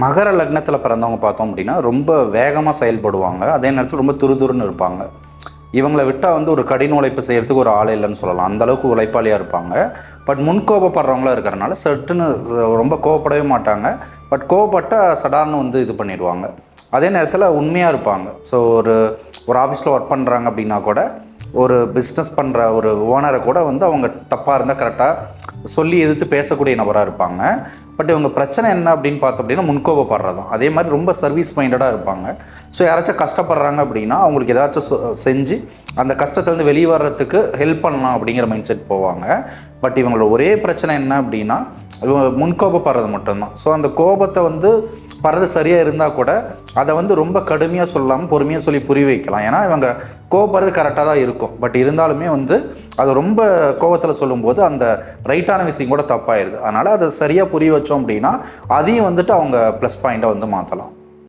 மகர லக்னத்தில் பிறந்தவங்க பார்த்தோம் அப்படின்னா ரொம்ப வேகமாக செயல்படுவாங்க. அதே நேரத்தில் ரொம்ப துருதுருன்னு இருப்பாங்க. இவங்கள விட்டால் வந்து ஒரு கடின உழைப்பு செய்கிறதுக்கு ஒரு ஆள் இல்லைன்னு சொல்லலாம். அந்தளவுக்கு உழைப்பாளியாக இருப்பாங்க. பட் முன்கோபப்படுறவங்களா இருக்கிறனால சட்டுன்னு ரொம்ப கோவப்படவே மாட்டாங்க. பட் கோவப்பட்டால் சடார்னு வந்து இது பண்ணிடுவாங்க. அதே நேரத்தில் உண்மையாக இருப்பாங்க. ஸோ ஒரு ஒரு ஆஃபீஸில் ஒர்க் பண்ணுறாங்க அப்படின்னா கூட ஒரு பிஸ்னஸ் பண்ணுற ஒரு ஓனரை கூட வந்து அவங்க தப்பாக இருந்தால் கரெக்டாக சொல்லி எதிர்த்து பேசக்கூடிய நபராக இருப்பாங்க. பட் இவங்க பிரச்சனை என்ன அப்படின்னு பார்த்தோம் அப்படின்னா முன்கோபப்படுறது தான். அதே மாதிரி ரொம்ப சர்வீஸ் மைண்டடாக இருப்பாங்க. ஸோ யாராச்சும் கஷ்டப்படுறாங்க அப்படின்னா அவங்களுக்கு ஏதாச்சும் செஞ்சு அந்த கஷ்டத்துலேருந்து வெளியே வர்றதுக்கு ஹெல்ப் பண்ணலாம் அப்படிங்கிற மைண்ட் செட் போவாங்க. பட் இவங்களோட ஒரே பிரச்சனை என்ன அப்படின்னா இவங்க முன்கோபப்படுறது மட்டும்தான். ஸோ அந்த கோபத்தை வந்து படுறது சரியாக இருந்தால் கூட அதை வந்து ரொம்ப கடுமையாக சொல்லாமல் பொறுமையாக சொல்லி புரிய வைக்கலாம். ஏன்னா இவங்க கோபப்படுறது கரெக்டாக தான் இருக்கும். பட் இருந்தாலுமே வந்து அது ரொம்ப கோபத்தில் சொல்லும்போது அந்த ரைட்டான விஷயம் கூட தப்பாயிருது. அதனால் அதை சரியாக புரிய வச்சோம் அப்படின்னா அதையும் வந்துட்டு அவங்க ப்ளஸ் பாயிண்ட்டை வந்து மாற்றலாம்.